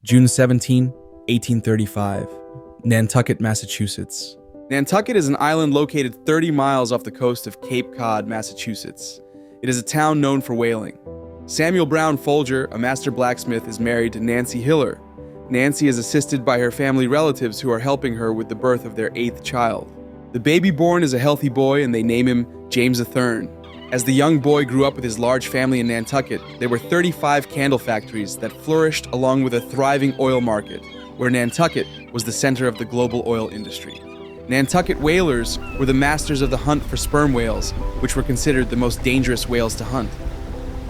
June 17, 1835, Nantucket, Massachusetts. Nantucket is an island located 30 miles off the coast of Cape Cod, Massachusetts. It is a town known for whaling. Samuel Brown Folger, a master blacksmith, is married to Nancy Hiller. Nancy is assisted by her family relatives who are helping her with the birth of their 8th child. The baby born is a healthy boy and they name him James Athern. As the young boy grew up with his large family in Nantucket, there were 35 candle factories that flourished along with a thriving oil market, where Nantucket was the center of the global oil industry. Nantucket whalers were the masters of the hunt for sperm whales, which were considered the most dangerous whales to hunt.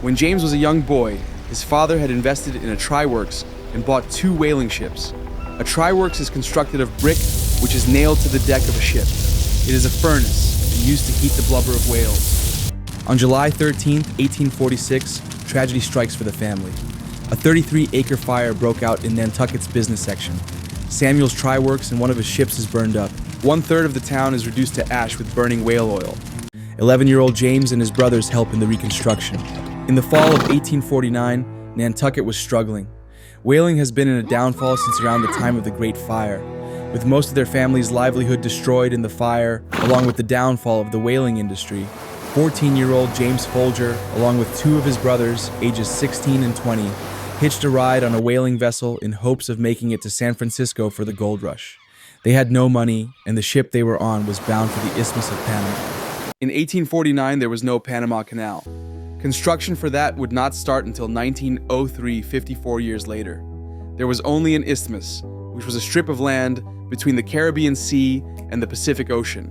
When James was a young boy, his father had invested in a tryworks and bought 2 whaling ships. A tryworks is constructed of brick, which is nailed to the deck of a ship. It is a furnace and used to heat the blubber of whales. On July 13, 1846, tragedy strikes for the family. A 33-acre fire broke out in Nantucket's business section. Samuel's tryworks and one of his ships is burned up. 1/3 of the town is reduced to ash with burning whale oil. 11-year-old James and his brothers help in the reconstruction. In the fall of 1849, Nantucket was struggling. Whaling has been in a downfall since around the time of the Great Fire. With most of their family's livelihood destroyed in the fire, along with the downfall of the whaling industry, 14-year-old James Folger, along with 2 of his brothers, ages 16 and 20, hitched a ride on a whaling vessel in hopes of making it to San Francisco for the gold rush. They had no money, and the ship they were on was bound for the Isthmus of Panama. In 1849, there was no Panama Canal. Construction for that would not start until 1903, 54 years later. There was only an isthmus, which was a strip of land between the Caribbean Sea and the Pacific Ocean.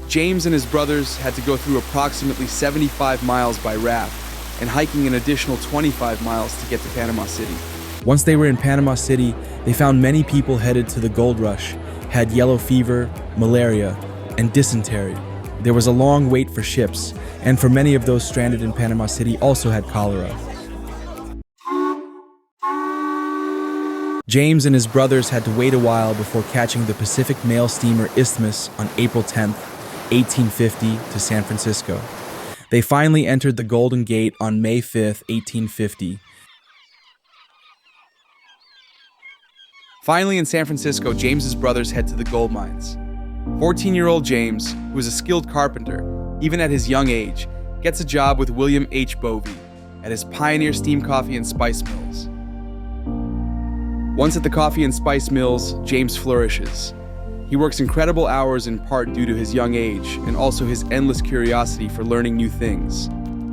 James and his brothers had to go through approximately 75 miles by raft and hiking an additional 25 miles to get to Panama City. Once they were in Panama City, they found many people headed to the gold rush had yellow fever, malaria, and dysentery. There was a long wait for ships, and for many of those stranded in Panama City also had cholera. James and his brothers had to wait a while before catching the Pacific Mail steamer Isthmus on April 10th, 1850 to San Francisco. They finally entered the Golden Gate on May 5th, 1850. Finally in San Francisco, James's brothers head to the gold mines. 14-year-old James, who is a skilled carpenter, even at his young age, gets a job with William H. Bovee at his Pioneer Steam Coffee and Spice Mills. Once at the coffee and spice mills, James flourishes. He works incredible hours in part due to his young age and also his endless curiosity for learning new things.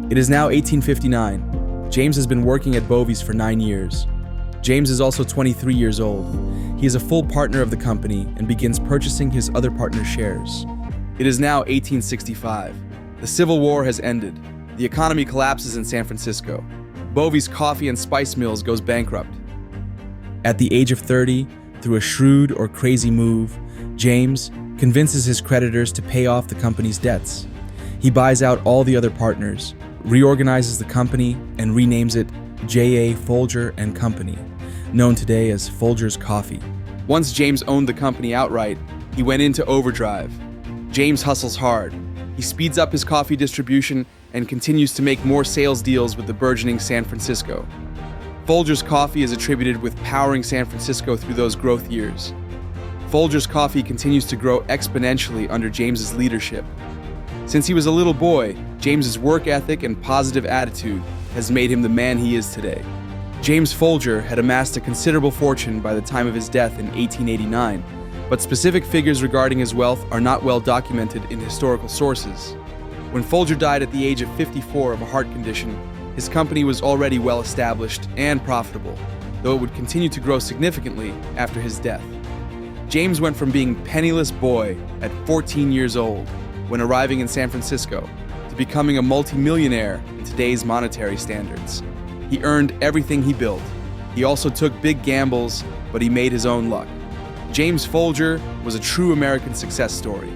It is now 1859. James has been working at Bovee's for 9 years. James is also 23 years old. He is a full partner of the company and begins purchasing his other partner's shares. It is now 1865. The Civil War has ended. The economy collapses in San Francisco. Bovee's coffee and spice mills goes bankrupt. At the age of 30, through a shrewd or crazy move, James convinces his creditors to pay off the company's debts. He buys out all the other partners, reorganizes the company, and renames it J.A. Folger and Company, known today as Folger's Coffee. Once James owned the company outright, he went into overdrive. James hustles hard. He speeds up his coffee distribution and continues to make more sales deals with the burgeoning San Francisco. Folger's Coffee is attributed with powering San Francisco through those growth years. Folger's Coffee continues to grow exponentially under James's leadership. Since he was a little boy, James's work ethic and positive attitude has made him the man he is today. James Folger had amassed a considerable fortune by the time of his death in 1889, but specific figures regarding his wealth are not well documented in historical sources. When Folger died at the age of 54 of a heart condition, his company was already well established and profitable, though it would continue to grow significantly after his death. James went from being penniless boy at 14 years old when arriving in San Francisco to becoming a multimillionaire in today's monetary standards. He earned everything he built. He also took big gambles, but he made his own luck. James Folger was a true American success story.